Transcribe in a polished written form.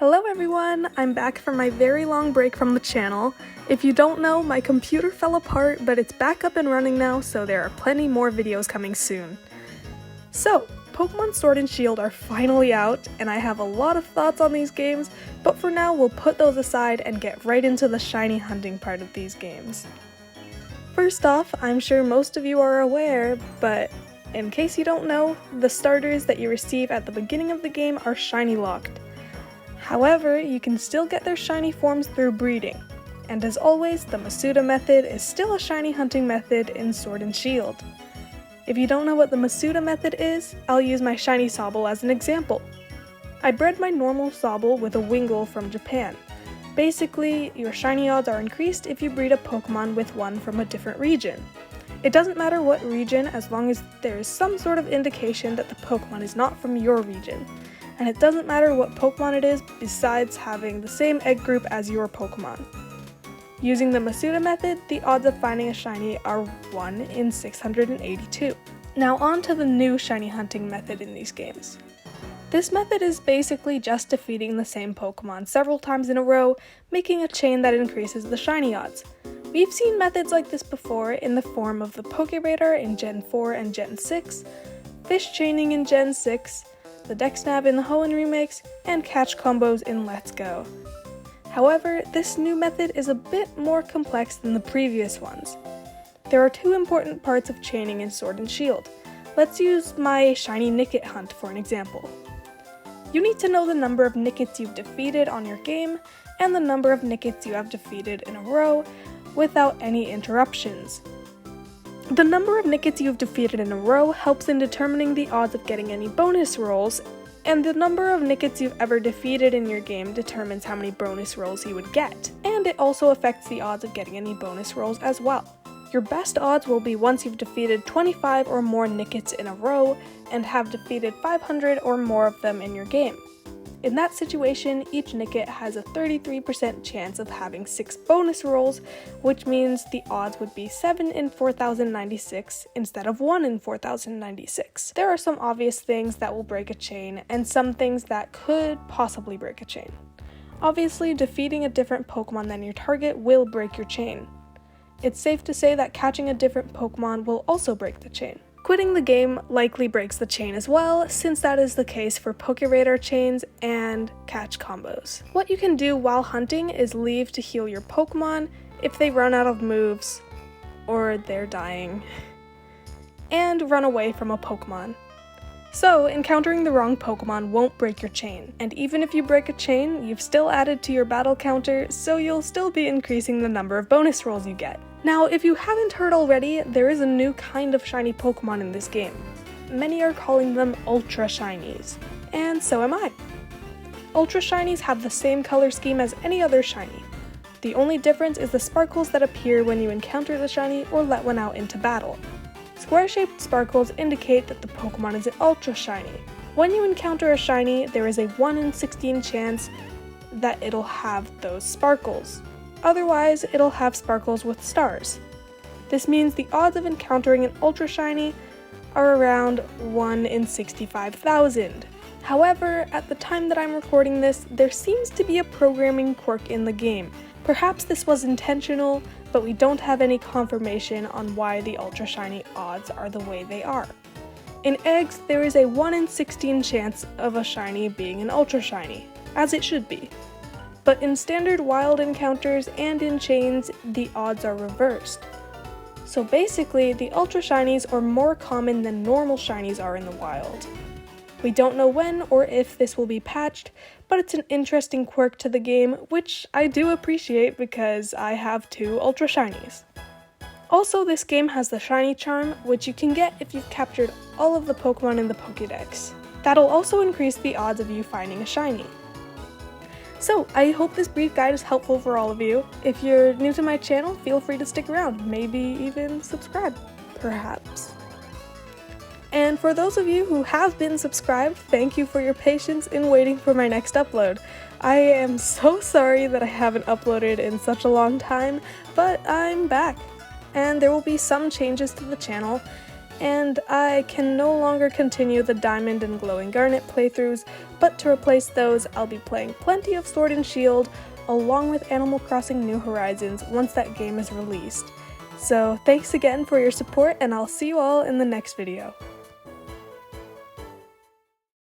Hello everyone! I'm back from my very long break from the channel. If you don't know, my computer fell apart, but it's back up and running now, so there are plenty more videos coming soon. So, Pokemon Sword and Shield are finally out, and I have a lot of thoughts on these games, but for now we'll put those aside and get right into the shiny hunting part of these games. First off, I'm sure most of you are aware, but in case you don't know, the starters that you receive at the beginning of the game are shiny locked. However, you can still get their shiny forms through breeding, and as always, the Masuda method is still a shiny hunting method in Sword and Shield. If you don't know what the Masuda method is, I'll use my shiny Sobble as an example. I bred my normal Sobble with a Wingull from Japan. Basically, your shiny odds are increased if you breed a Pokemon with one from a different region. It doesn't matter what region as long as there is some sort of indication that the Pokemon is not from your region. And it doesn't matter what Pokemon it is besides having the same egg group as your Pokemon. Using the Masuda method, the odds of finding a shiny are 1 in 682. Now on to the new shiny hunting method in these games. This method is basically just defeating the same Pokemon several times in a row, making a chain that increases the shiny odds. We've seen methods like this before in the form of the Pokeradar in Gen 4 and Gen 6, Fish Chaining in Gen 6, the Dexnab in the Hoenn remakes, and catch combos in Let's Go. However, this new method is a bit more complex than the previous ones. There are two important parts of chaining in Sword and Shield. Let's use my shiny Nickit hunt for an example. You need to know the number of Nickits you've defeated on your game, and the number of Nickits you have defeated in a row without any interruptions. The number of Nickits you've defeated in a row helps in determining the odds of getting any bonus rolls, and the number of Nickits you've ever defeated in your game determines how many bonus rolls you would get, and it also affects the odds of getting any bonus rolls as well. Your best odds will be once you've defeated 25 or more Nickits in a row, and have defeated 500 or more of them in your game. In that situation, each Nickit has a 33% chance of having 6 bonus rolls, which means the odds would be 7 in 4096 instead of 1 in 4096. There are some obvious things that will break a chain, and some things that could possibly break a chain. Obviously, defeating a different Pokemon than your target will break your chain. It's safe to say that catching a different Pokemon will also break the chain. Quitting the game likely breaks the chain as well, since that is the case for Pokeradar chains and catch combos. What you can do while hunting is leave to heal your Pokemon if they run out of moves or they're dying, and run away from a Pokemon. So, encountering the wrong Pokemon won't break your chain, and even if you break a chain, you've still added to your battle counter, so you'll still be increasing the number of bonus rolls you get. Now, if you haven't heard already, there is a new kind of shiny Pokemon in this game. Many are calling them Ultra Shinies, and so am I. Ultra Shinies have the same color scheme as any other shiny. The only difference is the sparkles that appear when you encounter the shiny or let one out into battle. Square-shaped sparkles indicate that the Pokemon is an Ultra Shiny. When you encounter a shiny, there is a 1 in 16 chance that it'll have those sparkles. Otherwise, it'll have sparkles with stars. This means the odds of encountering an Ultra Shiny are around 1 in 65,000. However, at the time that I'm recording this, there seems to be a programming quirk in the game. Perhaps this was intentional, but we don't have any confirmation on why the Ultra Shiny odds are the way they are. In eggs, there is a 1 in 16 chance of a shiny being an Ultra Shiny, as it should be. But in standard wild encounters and in chains, the odds are reversed. So basically, the Ultra Shinies are more common than normal shinies are in the wild. We don't know when or if this will be patched, but it's an interesting quirk to the game, which I do appreciate because I have 2 Ultra Shinies. Also, this game has the Shiny Charm, which you can get if you've captured all of the Pokemon in the Pokédex. That'll also increase the odds of you finding a shiny. So, I hope this brief guide is helpful for all of you. If you're new to my channel, feel free to stick around, maybe even subscribe, perhaps. And for those of you who have been subscribed, thank you for your patience in waiting for my next upload. I am so sorry that I haven't uploaded in such a long time, but I'm back. And there will be some changes to the channel, and I can no longer continue the Diamond and Glowing Garnet playthroughs, but to replace those, I'll be playing plenty of Sword and Shield, along with Animal Crossing New Horizons once that game is released. So thanks again for your support, and I'll see you all in the next video.